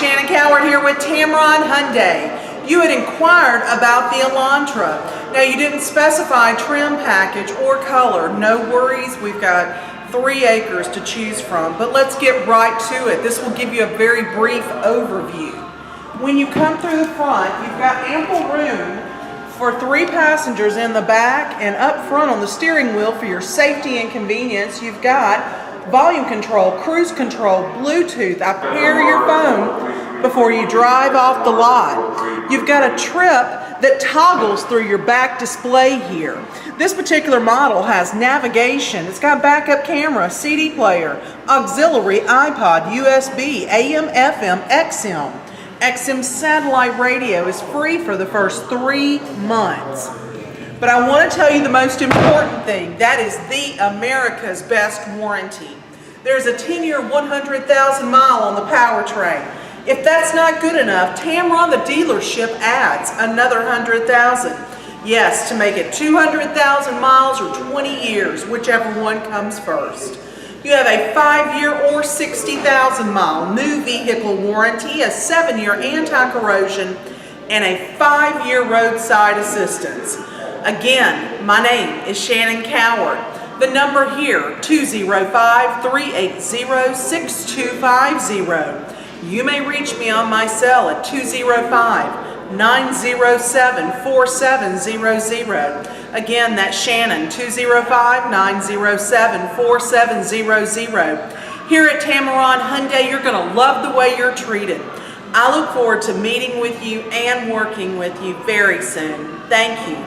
Shannon Coward here with Tameron Hyundai. You had inquired about the Elantra. Now you didn't specify trim package or color. No worries, we've got 3 acres to choose from, but let's get right to it. This will give you a very brief overview. When you come through the front, you've got ample room for 3 passengers in the back, and up front on the steering wheel for your safety and convenience, you've got volume control, cruise control, Bluetooth. I pair your phone before you drive off the lot. You've got a trip that toggles through your back display here. This particular model has navigation. It's got backup camera, CD player, auxiliary, iPod, USB, AM, FM, XM. XM satellite radio is free for the first 3 months. But I want to tell you the most important thing. That is the America's Best warranty. There's a 10-year, 100,000 mile on the powertrain. If that's not good enough, Tameron the dealership adds another 100,000. Yes, to make it 200,000 miles or 20 years, whichever one comes first. You have a 5-year or 60,000 mile new vehicle warranty, a 7-year anti-corrosion, and a 5-year roadside assistance. Again, my name is Shannon Coward. The number here, 205-380-6250. You may reach me on my cell at 205-907-4700. Again, that's Shannon, 205-907-4700. Here at Tameron Hyundai, you're going to love the way you're treated. I look forward to meeting with you and working with you very soon. Thank you.